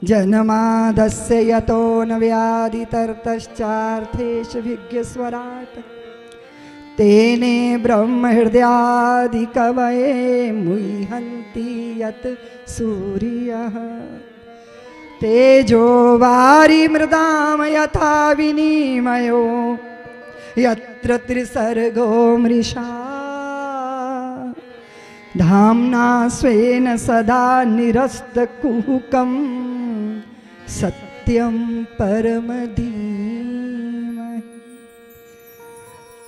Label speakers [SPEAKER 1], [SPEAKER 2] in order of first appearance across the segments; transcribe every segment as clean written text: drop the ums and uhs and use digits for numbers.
[SPEAKER 1] जन्मादस्य यतोऽन्व्यादितरतश्चार्थेषु विज्ञस्वराट् तेने ब्रह्महृदयादिकवये मुह्यन्ति यत् सूर्यः तेजो वारिमृदां यथा विनिमयो यत्र त्रिसर्गो मृषा धाम्ना स्वेन सदा निरस्तकुहकं सत्यं परमधीमहि।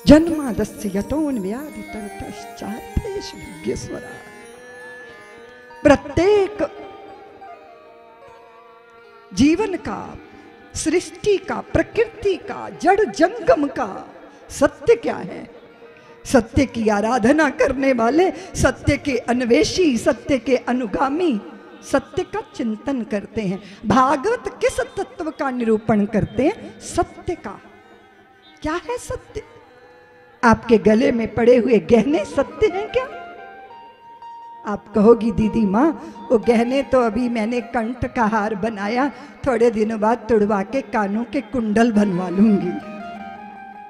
[SPEAKER 1] जन्मादस्य यतोऽन्व्यादितरतश्चार्थेषु विज्ञस्वराट्। प्रत्येक जीवन का, सृष्टि का, प्रकृति का, जड़ जंगम का सत्य क्या है? सत्य की आराधना करने वाले, सत्य के अन्वेषी, सत्य के अनुगामी सत्य का चिंतन करते हैं। भागवत किस तत्व का निरूपण करते हैं? सत्य का। क्या है सत्य? आपके गले में पड़े हुए गहने सत्य हैं क्या? आप कहोगी दीदी माँ वो गहने तो अभी मैंने कंठ का हार बनाया, थोड़े दिनों बाद तुड़वा के कानों के कुंडल बनवा लूंगी।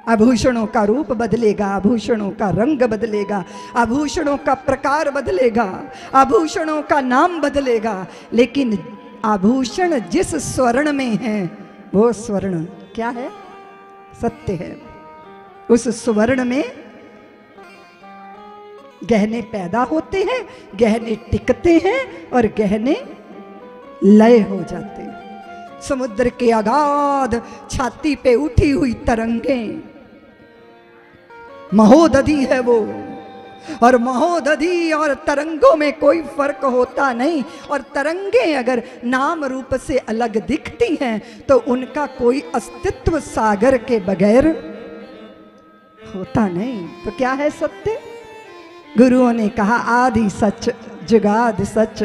[SPEAKER 1] आभूषणों का रूप बदलेगा, आभूषणों का रंग बदलेगा, आभूषणों का प्रकार बदलेगा, आभूषणों का नाम बदलेगा, लेकिन आभूषण जिस स्वर्ण में है वो स्वर्ण क्या है? सत्य है। उस स्वर्ण में गहने पैदा होते हैं, गहने टिकते हैं और गहने लय हो जाते हैं। समुद्र के अगाध छाती पे उठी हुई तरंगें, महोदधि है वो, और महोदधि और तरंगों में कोई फर्क होता नहीं। और तरंगें अगर नाम रूप से अलग दिखती हैं तो उनका कोई अस्तित्व सागर के बगैर होता नहीं। तो क्या है सत्य? गुरुओं ने कहा आदि सच जुगाद सच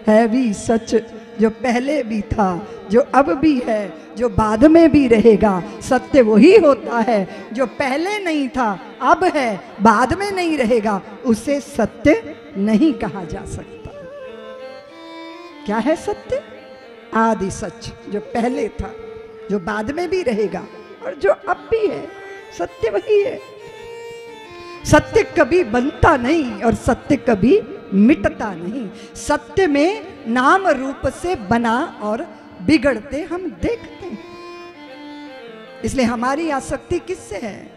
[SPEAKER 1] है भी सच, जो पहले भी था, जो अब भी है, जो बाद में भी रहेगा। सत्य वही होता है जो पहले नहीं था, अब है, बाद में नहीं रहेगा, उसे सत्य नहीं कहा जा सकता। क्या है सत्य? आदि सच, जो पहले था, जो बाद में भी रहेगा और जो अब भी है। सत्य वही है। सत्य कभी बनता नहीं और सत्य कभी मिटता नहीं। सत्य में नाम रूप से बना और बिगड़ते हम देखते हैं। इसलिए हमारी आसक्ति किससे है?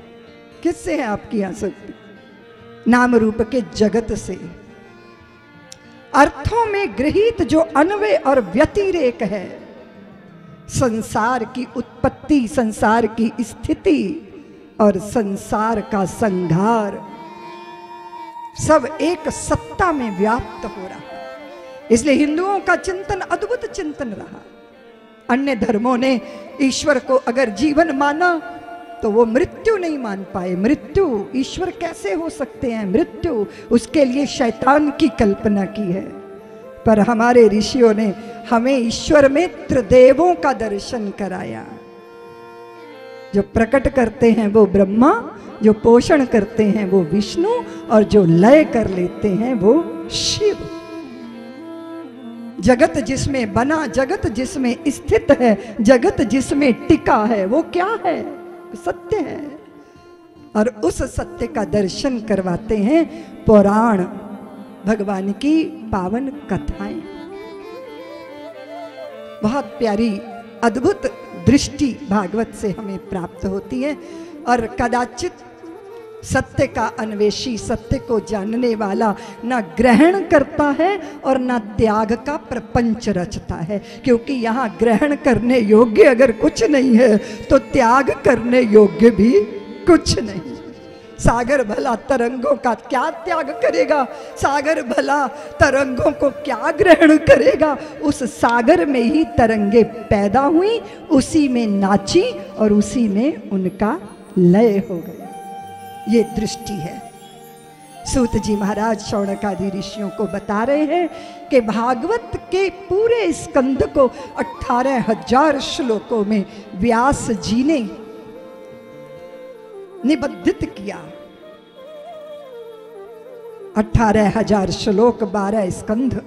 [SPEAKER 1] किससे है आपकी आसक्ति? नाम रूप के जगत से। अर्थों में गृहीत जो अन्वय और व्यतिरेक है, संसार की उत्पत्ति, संसार की स्थिति और संसार का संघार, सब एक सत्ता में व्याप्त हो रहा है। इसलिए हिंदुओं का चिंतन अद्भुत चिंतन रहा। अन्य धर्मों ने ईश्वर को अगर जीवन माना तो वो मृत्यु नहीं मान पाए। मृत्यु, ईश्वर कैसे हो सकते हैं? मृत्यु उसके लिए शैतान की कल्पना की है। पर हमारे ऋषियों ने हमें ईश्वर में त्रिदेवों का दर्शन कराया। जो प्रकट करते हैं वो ब्रह्मा, जो पोषण करते हैं वो विष्णु, और जो लय कर लेते हैं वो शिव। जगत जिसमें बना, जगत जिसमें स्थित है, जगत जिसमें टिका है, वो क्या है? सत्य है। और उस सत्य का दर्शन करवाते हैं पुराण, भगवान की पावन कथाएं। बहुत प्यारी अद्भुत दृष्टि भागवत से हमें प्राप्त होती है। और कदाचित सत्य का अन्वेषी, सत्य को जानने वाला ना ग्रहण करता है और ना त्याग का प्रपंच रचता है। क्योंकि यहाँ ग्रहण करने योग्य अगर कुछ नहीं है तो त्याग करने योग्य भी कुछ नहीं। सागर भला तरंगों का क्या त्याग करेगा? सागर भला तरंगों को क्या ग्रहण करेगा? उस सागर में ही तरंगे पैदा हुई, उसी में नाची और उसी में उनका लय हो गया। ये दृष्टि है। सूत जी महाराज शौनकादि ऋषियों को बता रहे हैं कि भागवत के पूरे स्कंद को 18,000 श्लोकों में व्यास जी ने निबद्धित किया। 18,000 श्लोक, 12 स्कंध।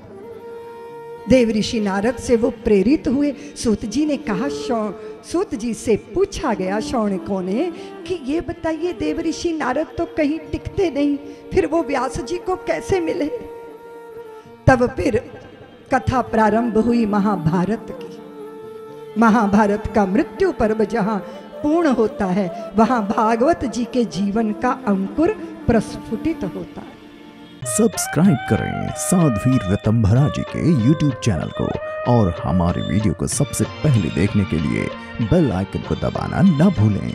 [SPEAKER 1] देव ऋषि नारद से वो प्रेरित हुए। सूत जी ने कहा, सूत जी से पूछा गया शौनकों ने कि ये बताइए देव ऋषि नारद तो कहीं टिकते नहीं, फिर वो व्यास जी को कैसे मिले। तब फिर कथा प्रारंभ हुई महाभारत की। महाभारत का मृत्यु पर्व जहां पूर्ण होता है, वहां भागवत जी के जीवन का अंकुर प्रस्फुटित होता है।
[SPEAKER 2] सब्सक्राइब करें साध्वी ऋतंभरा जी के YouTube चैनल को और हमारे वीडियो को सबसे पहले देखने के लिए बेल आइकन को दबाना न भूलें।